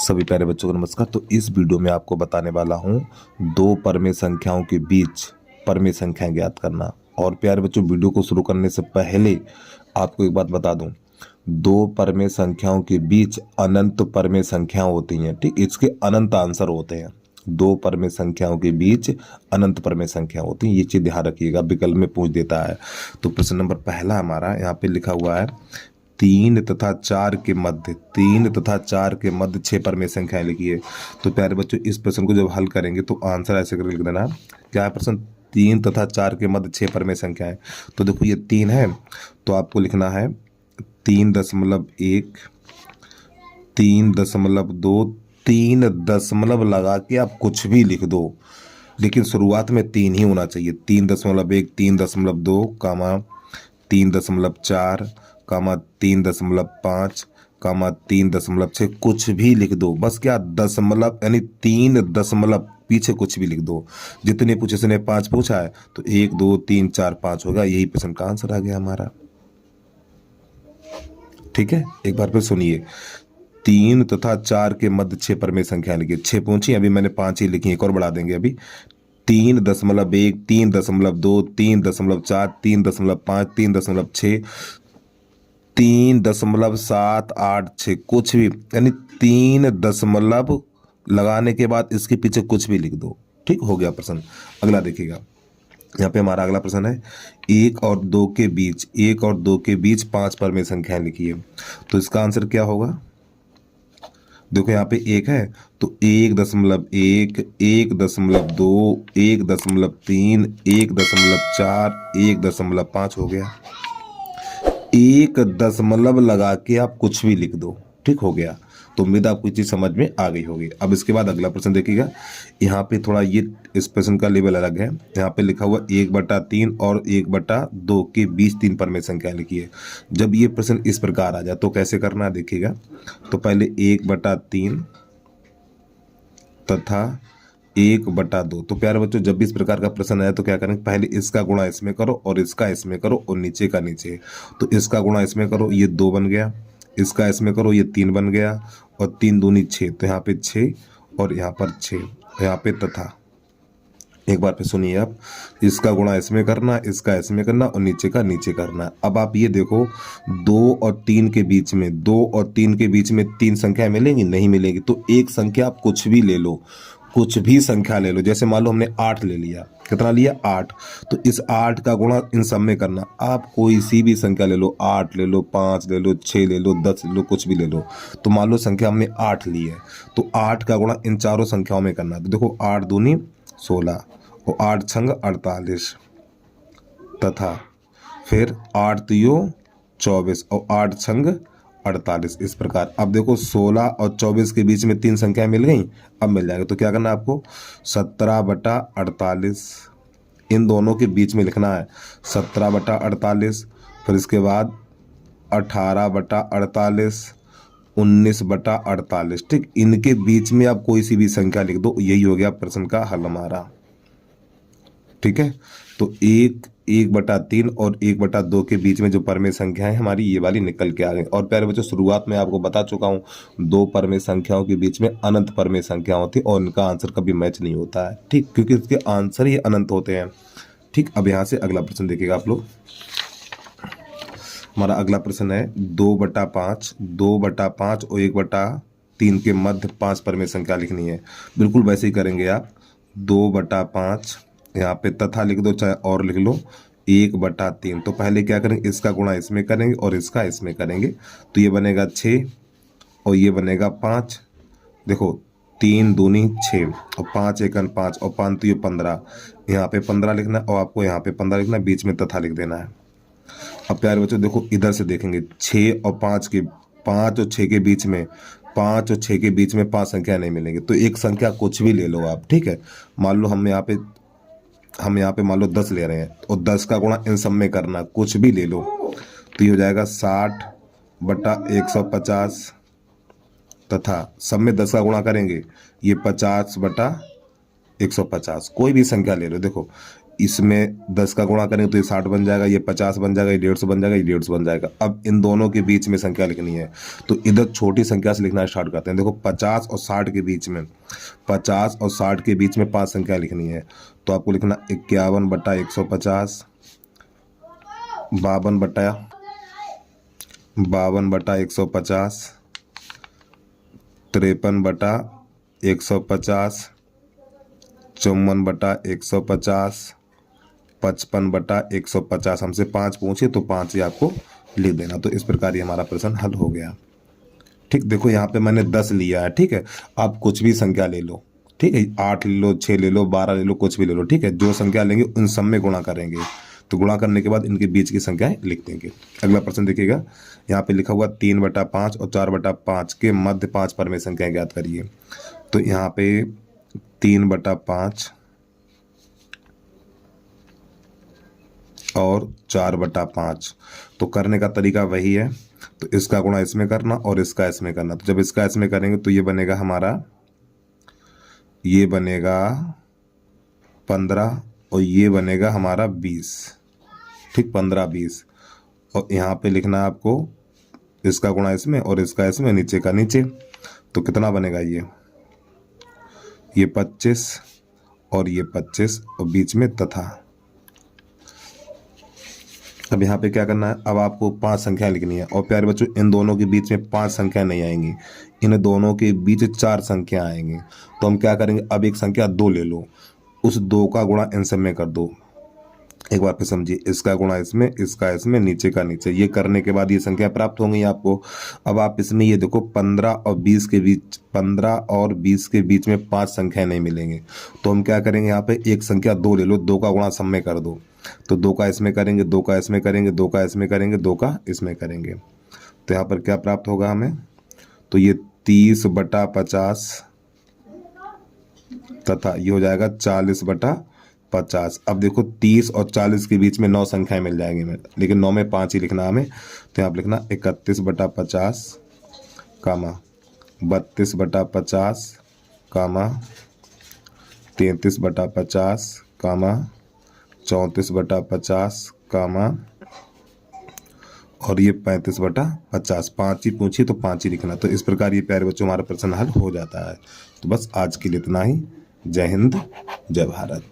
सभी प्यारे बच्चों को नमस्कार। तो इस वीडियो में आपको बताने वाला हूँ दो परमेय संख्याओं के बीच परमेय संख्याएं ज्ञात करना। और प्यारे बच्चों, वीडियो को शुरू करने से पहले आपको एक बात बता दूं, दो परमेय संख्याओं के बीच अनंत परमेय संख्याएं होती हैं। ठीक, इसके अनंत आंसर होते हैं। दो परमेय संख्याओं के बीच अनंत परमेय संख्या होती हैं, ये चीज ध्यान रखिएगा, विकल्प में पूछ देता है। तो प्रश्न नंबर पहला हमारा यहाँ पे लिखा हुआ है, तीन तथा चार के मध्य छह परमेय संख्याएं लिखिए। तो प्यारे बच्चों, इस प्रश्न को जब हल करेंगे तो आंसर ऐसे करके लिख देना। क्या है प्रश्न? तीन तथा चार के मध्य छह परमेय संख्याएं। तो देखो ये तीन है, तो आपको लिखना है 3.1, 3.2, 3 लगा के आप कुछ भी लिख दो, लेकिन शुरुआत में तीन ही होना चाहिए। 3.1, 3.2, 3.4, 3.5, 3.6, कुछ भी लिख दो। बस क्या दशमलव यानी 3 पीछे कुछ भी लिख दो। जितने पूछे उसने 5 पूछा है, तो 1 2 3 4 5 होगा। यही प्रश्न का आंसर आ गया हमारा। ठीक है, एक बार फिर सुनिए, 3 तथा 4 के मध्य छह परमेय संख्या लिखिए। 6 पूछी, अभी मैंने 5 ही लिखी, एक और बढ़ा देंगे अभी। 3.1, 3.2, 3.4, 3.5, 3.6, 3.786, कुछ भी, यानी 3 लगाने के बाद इसके पीछे कुछ भी लिख दो। ठीक हो गया प्रश्न। अगला देखिएगा, यहाँ पे हमारा अगला प्रश्न है, एक और दो के बीच 5 परमेय संख्याएं लिखिए। तो इसका आंसर क्या होगा? देखो यहाँ पे एक है, तो 1.1, 1.2, 1.3, 1.4, 1.5 हो गया। 1 लगा के आप कुछ भी लिख दो। ठीक हो गया। तो उम्मीद आपको ये चीज समझ में आ गई होगी। अब इसके बाद अगला प्रश्न देखिएगा, यहाँ पे थोड़ा ये इस प्रश्न का लेवल अलग है। यहाँ पे लिखा हुआ 1/3 और 1/2 के बीच 3 परमेय संख्या लिखिए। जब ये प्रश्न इस प्रकार आ जाए तो कैसे करना है देखिएगा। तो पहले 1/3 तथा 1/2। तो प्यारे बच्चों, जब भी इस प्रकार का प्रश्न आया तो क्या करेंगे, पहले इसका गुणा इसमें करो और इसका इसमें करो और नीचे का नीचे। तो इसका गुणा इसमें करो, ये 2 बन गया। इसका इसमें करो, ये 3 बन गया। और 3 दूनी 6, तो यहाँ पे 6 और यहाँ पर 6, यहाँ पे तथा। एक बार पे सुनिए आप, इसका गुणा इसमें करना, इसका इसमें करना और नीचे का नीचे करना। अब आप ये देखो, 2 और 3 के बीच में 3 संख्या मिलेंगी? नहीं मिलेगी। तो एक संख्या आप कुछ भी ले लो, कुछ भी संख्या ले लो। जैसे मान लो हमने 8 ले लिया, कितना लिया? 8। तो इस 8 का गुणा इन सब में करना। आप कोई सी भी संख्या ले लो, 8 ले लो, 5 ले लो, 6 ले लो, 10 ले लो, कुछ भी ले लो। तो मान लो संख्या हमने 8 ली है, तो 8 का गुणा इन चारों संख्याओं में करना। तो देखो 8 दूनी 16 और 8 छंग 48 तथा फिर 8 तियो 24 और 8 छंग 48। इस प्रकार अब देखो 16 और 24 के बीच में 3 संख्याएं मिल गई। अब मिल जाएगा तो क्या करना है आपको, 17/48 इन दोनों के बीच में लिखना है। 17/48, फिर इसके बाद 18/48, 19/48। ठीक, इनके बीच में आप कोई सी भी संख्या लिख दो। यही हो गया प्रश्न का हल हमारा। ठीक है, तो 1/3 और 1/2 के बीच में जो परमेय संख्या है हमारी, ये वाली निकल के आ गई। और प्यारे बच्चों, शुरुआत में आपको बता चुका हूँ, दो परमेय संख्याओं के बीच में अनंत परमेय संख्या होती है और उनका आंसर कभी मैच नहीं होता है। ठीक, क्योंकि इसके आंसर ही अनंत होते हैं। ठीक, अब यहाँ से अगला प्रश्न देखिएगा आप लोग। हमारा अगला प्रश्न है 2/5 और 1/3 के मध्य 5 परमेय संख्या लिखनी है। बिल्कुल वैसे ही करेंगे आप। 2/5 यहाँ पे तथा लिख दो, चाहे और लिख लो, 1/3। तो पहले क्या करेंगे, इसका गुणा इसमें करेंगे और इसका इसमें करेंगे। तो ये बनेगा 6 और ये बनेगा 5। देखो 3 दूनी 6 और 5 एकन 5 और 5 तो ये 15। यहाँ पे 15 लिखना और आपको यहाँ पे 15 लिखना, बीच में तथा लिख देना है। अब प्यारे बच्चों देखो, इधर से देखेंगे 6 और 5 और 6 के बीच में 5 और 6 के बीच में 5 संख्या नहीं मिलेंगी। तो एक संख्या कुछ भी ले लो आप। ठीक है, मान लो हम यहाँ पे मान लो 10 ले रहे हैं और 10 का गुणा इन सब में करना, कुछ भी ले लो। तो ये हो जाएगा 60/150 तथा सब में 10 का गुणा करेंगे, ये 50/150। कोई भी संख्या ले लो। देखो इसमें 10 का गुणा करेंगे तो ये 60 बन जाएगा, ये 50 बन जाएगा, ये 150 बन जाएगा, ये 150 बन जाएगा। अब इन दोनों के बीच में संख्या लिखनी है, तो इधर छोटी संख्या से लिखना स्टार्ट करते हैं। देखो 50 और 60 के बीच में, 50 और 60 के बीच में 5 संख्या लिखनी है, तो आपको लिखना 51/150, 52/150, 53/150, 54/150, 55/150। हमसे 5 पूछे तो 5 ही आपको लिख देना। तो इस प्रकार ये हमारा प्रश्न हल हो गया। ठीक, देखो यहाँ पे मैंने 10 लिया है। ठीक है, आप कुछ भी संख्या ले लो। ठीक है, 8 ले लो, 6 ले लो, 12 ले लो, कुछ भी ले लो। ठीक है, जो संख्या लेंगे उन सब में गुणा करेंगे, तो गुणा करने के बाद इनके बीच की संख्याएं लिख देंगे। अगला प्रश्न देखिएगा, यहाँ पे लिखा हुआ 3/5 और 4/5 के मध्य 5 पर में संख्याएं ज्ञात करिए। तो यहाँ पे 3/5 और 4/5, तो करने का तरीका वही है। तो इसका गुणा इसमें करना और इसका इसमें करना। तो जब इसका इसमें करेंगे तो ये बनेगा हमारा, ये बनेगा 15 और ये बनेगा हमारा 20। ठीक, 15 20। और यहाँ पे लिखना है आपको इसका गुणा इसमें और इसका इसमें, नीचे का नीचे। तो कितना बनेगा ये 25 और ये 25 और बीच में तथा। अब यहाँ पे क्या करना है, अब आपको 5 संख्या लिखनी है। और प्यारे बच्चों, इन दोनों के बीच में 5 संख्या नहीं आएंगी, इन दोनों के बीच 4 संख्या आएंगी। तो हम क्या करेंगे, अब एक संख्या 2 ले लो, उस 2 का गुणा इन सब में कर दो। एक बार फिर समझिए, इसका गुणा इसमें, इसका इसमें, नीचे का नीचे। ये करने के बाद ये संख्या प्राप्त होंगी आपको। अब आप इसमें ये देखो 15 और 20 के बीच, 15 और 20 के बीच में 5 संख्या नहीं मिलेंगे। तो हम क्या करेंगे, यहाँ पे एक संख्या 2 ले लो, 2 का गुणा सब में कर दो। तो 2 का इसमें करेंगे, 2 का इसमें करेंगे, 2 का इसमें करेंगे, 2 का इसमें करेंगे। तो यहाँ पर क्या प्राप्त होगा हमें, तो ये 30/50 तथा ये हो जाएगा 40/50। अब देखो 30 और 40 के बीच में 9 संख्याएं मिल जाएंगी हमें, लेकिन 9 में 5 ही लिखना हमें। तो यहाँ पर लिखना 31/50, 32/50, 33/50, 34/50, और ये 35/50। 5 ही पूछी तो 5 ही लिखना। तो इस प्रकार ये प्यारे बच्चों हमारा प्रश्न हल हो जाता है। तो बस आज के लिए इतना ही। जय हिंद, जय भारत।